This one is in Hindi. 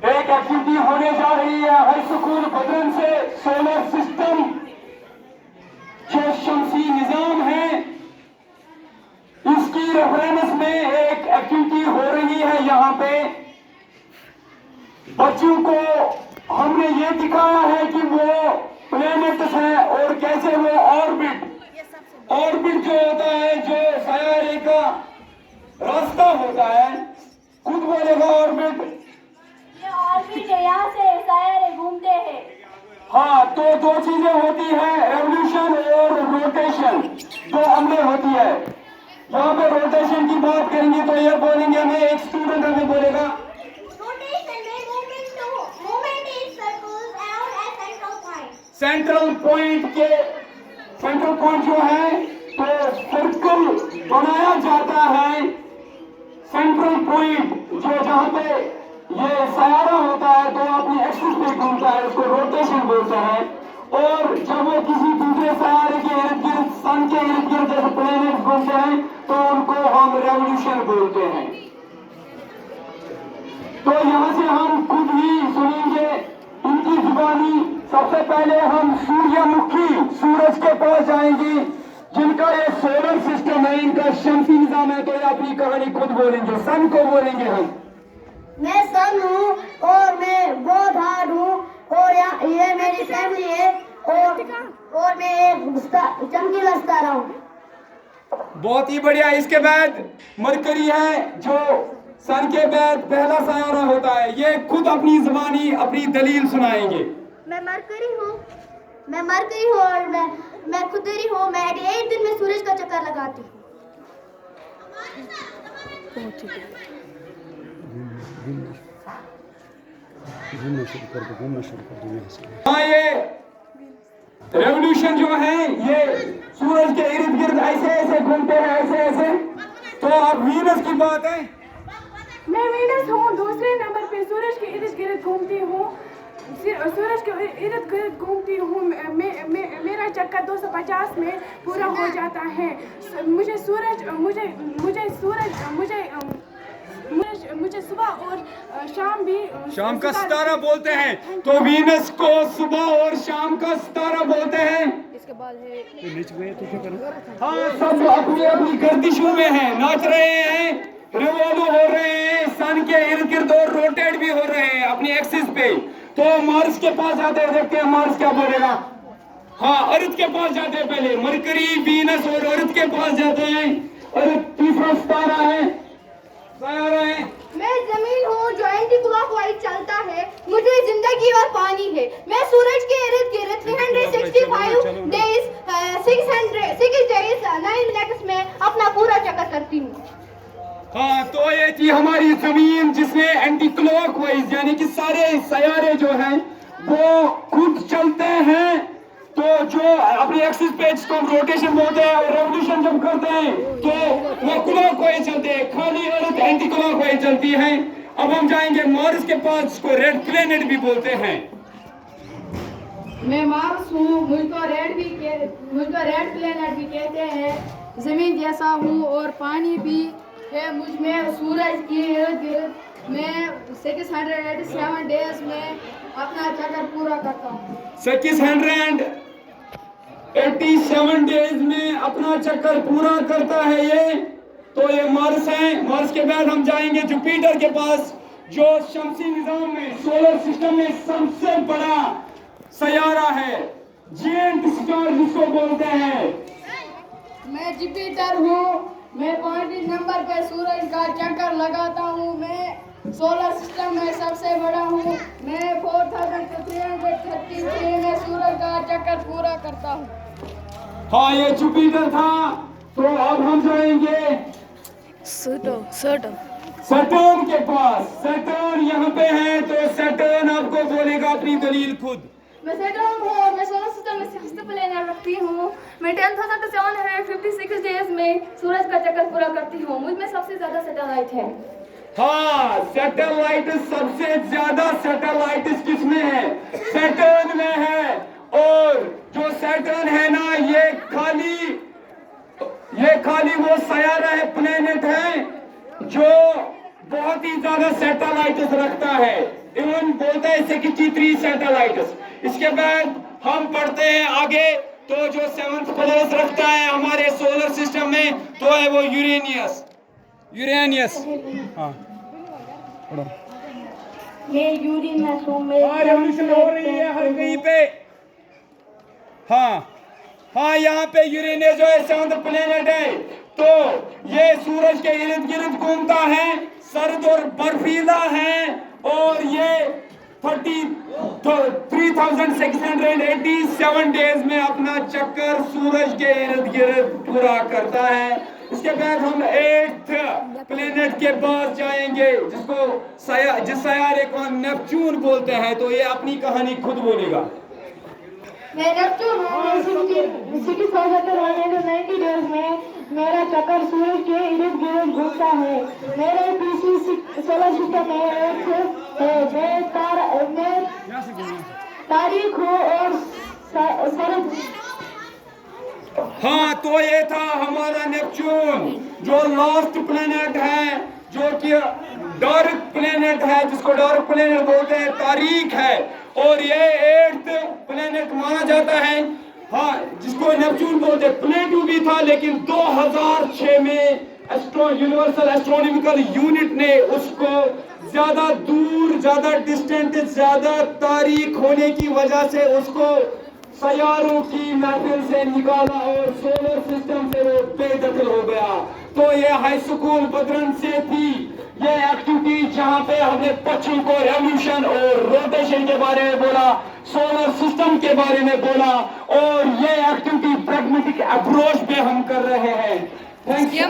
एक एक्टिविटी होने जा रही है हाई स्कूल बदरन से। सोलर सिस्टम जो शमसी निजाम है, इसकी रेफरेंस में एक एक्टिविटी हो रही है। यहाँ पे बच्चों को हमने ये दिखाया है कि वो प्लैनेट्स हैं और कैसे वो ऑर्बिट जो होता है, जो सैयारे का रास्ता होता है, खुद बोलेगा ऑर्बिट। ये ऑर्बिट है, यहाँ से सैयारे घूमते हैं। हाँ, तो दो चीजें होती है, रेवोल्यूशन और रोटेशन, जो हमने होती है। यहाँ पे रोटेशन की बात करेंगे तो ये बोलेंगे, हमें एक स्टूडेंट हमें बोलेगा सेंट्रल पॉइंट जो है तो सर्कल बनाया जाता है। सेंट्रल पॉइंट जो जहाँ पे ये सैयारा होता है तो अपनी एक्सिस पे घूमता है, उसको रोटेशन बोलते हैं। और जब वो किसी दूसरे सैयारे के इर्द गिर्द, सन के इर्द गिर्द जैसे प्लैनेट्स घूमते हैं तो उनको हम रेवोल्यूशन बोलते हैं। तो यहाँ से हम खुद ही सुनेंगे इनकी जुबानी। सबसे पहले हम सूर्यमुखी सूरज के पास जाएंगे, जिनका ये सोलर सिस्टम है, इनका शमसी निजाम है। तो ये अपनी कहानी खुद बोलेंगे, सन को बोलेंगे हम। मैं सन हूँ और मैं बहुत हार्ड हूँ और ये मेरी फैमिली है और मैं एक चमकीला सितारा हूँ। बहुत ही बढ़िया। इसके बाद मरकरी है, जो सन के बाद पहला सैयारा होता है। ये खुद अपनी जुबानी अपनी दलील सुनाएंगे। मैं मरकरी हूँ और मैं खुदरी हूँ। मैं 88 दिन में सूरज का चक्कर लगाती हूँ। घूमना शुरू कर दो यहाँ से। हाँ, ये रेवोल्यूशन जो है ये सूरज के इर्द गिर्द ऐसे ऐसे घूमते हैं, ऐसे ऐसे। तो अब वीनस की बात है। मैं वीनस हूँ, दूसरे नंबर पे सूरज के इर्द गिर्द घूमती हूँ। सूरज के इर्द गिर्द घूमती हूँ। मेरा चक्कर 250 में पूरा हो जाता है। मुझे सुबह और शाम का सितारा बोलते हैं। तो वीनस को सुबह और शाम का सितारा बोलते हैं। इसके बाद है नीचे गए तो क्या करें? हाँ, सब अपनी अपनी गर्दिशों में हैं, नाच रहे हैं, रिवॉल्व हो रहे हैं, सन के इर्द गिर्द और रोटेट भी हो रहे हैं अपनी एक्सिस पे। तो मार्स के पास जाते हैं, देखते हैं मार्स क्या बोलेगा। हाँ, अर्थ के पास जाते हैं पहले, मरकरी, वीनस और अर्थ के पास जाते हैं। अर्थ तीसरा सितारा है, सैयारा है। मैं जमीन हूँ जो एंटी क्लॉकवाइज चलता है। मुझे जिंदगी और पानी है। मैं सूरज के इर्द गिर्द 365 डेज 6 डेज 9 मिनट्स में अपना पूरा चक्कर करती हूँ। हाँ, तो ये थी हमारी जमीन, जिसमें एंटी क्लॉकवाइज यानी कि सारे सैयारे जो हैं वो खुद चलते हैं। तो जो अपनी एक्सिस पे इसको रोटेशन बोलते हैं और रेवोल्यूशन जब करते हैं तो वो क्लॉकवाइज चलते हैं। खाली अर्थ एंटी क्लॉकवाइज चलती है। अब हम जाएंगे मार्स के पास, जिसको रेड प्लेनेट भी बोलते हैं। मैं मार्स हूँ, मुझको रेड प्लेनेट भी कहते हैं। जमीन जैसा हूँ और पानी भी है मुझ में। सूरज के इर्द गिर्द मैं 687 डेज में अपना चक्कर पूरा करता हूँ। 687 डेज में अपना चक्कर पूरा करता है ये। तो ये मार्स है। मार्स के बाद हम जाएंगे जुपिटर के पास, जो शमसी निजाम में, सोलर सिस्टम में सबसे बड़ा सैयारा है, जेंट स्टार जिसको बोलते हैं। मैं जुपिटर हूँ। मैं 5 नंबर पे सूरज का चक्कर लगाता हूँ। मैं सोलर सिस्टम में सबसे बड़ा हूँ। मैं 4333 में सूरज का चक्कर पूरा करता हूँ। हाँ, ये जुपिटर था। तो अब हम जाएंगे सैटर्न के पास। सैटर्न यहाँ पे है, तो सैटर्न आपको बोलेगा अपनी दलील खुद। मैं सैटर्न हूँ और मैं सोलर सिस्टम में 6th प्लैनेट रखती हूँ। मैं 10,756 डेज में सूरज का चक्कर पूरा करती हूँ। मुझ में सबसे ज्यादा सैटेलाइट है। हाँ, सैटेलाइट सबसे ज्यादा सैटेलाइट किसमें है? सैटर्न में है। और जो सैटर्न है ना, ये खाली वो सैयारा है, प्लेनेट है। जो बहुत ही ज्यादा सैटेलाइट्स रखता है, इवन बोलते हैं 63 सैटेलाइट्स। इसके बाद हम पढ़ते हैं आगे, तो जो 7th प्लेस रखता है हमारे सोलर सिस्टम में तो है वो यूरेनियस। हाँ पढ़ो। ये यूरेनस में रेवोल्यूशन हो रही है हर कहीं पे। हाँ यहाँ पे यूरेनियस जो है 7th प्लेनेट है, तो ये सूरज के इर्द गिर्द घूमता है, सर्द और बर्फीला है, और ये 3687 डेज में अपना चक्कर सूरज के इर्द गिर्द पूरा करता है। इसके बाद हम 8th प्लेनेट के पास जाएंगे, जिस सयारे को हम नेपच्यून बोलते हैं, तो ये अपनी कहानी खुद बोलेगा। मैं नेपच्यून हूँ। 60,190 डेज में मेरा चक्कर सूरज के इर्द गिर्द घूमता है। मेरे पीछे सोलर सिस्टम में एक है। मैं तारीख हूँ और सरद। हाँ, तो ये था हमारा नेपच्यून, जो लास्ट प्लेनेट है, जो कि डार्क प्लेनेट है, जिसको डार्क प्लेनेट बोलते हैं, तारीख है, और ये 8th प्लेनेट माना जाता है। हाँ, जिसको नेपच्यून बोलते हैं। प्लेटो भी था, लेकिन 2006 में यूनिवर्सल एस्ट्रोनॉमिकल यूनिट ने उसको ज्यादा दूर, ज्यादा डिस्टेंट, ज्यादा तारीख होने की वजह से उसको सैयारों की महफिल से निकाला और सोलर सिस्टम से वो बेदखल हो गया। तो ये हाई स्कूल बदरन से थी ये एक्टिविटी, जहाँ पे हमने बच्चों को रेवोल्यूशन और रोटेशन के बारे में बोला, सोलर सिस्टम के बारे में बोला, और ये एक्टिविटी प्रैग्मेटिक अप्रोच पे हम कर रहे हैं। Thank you.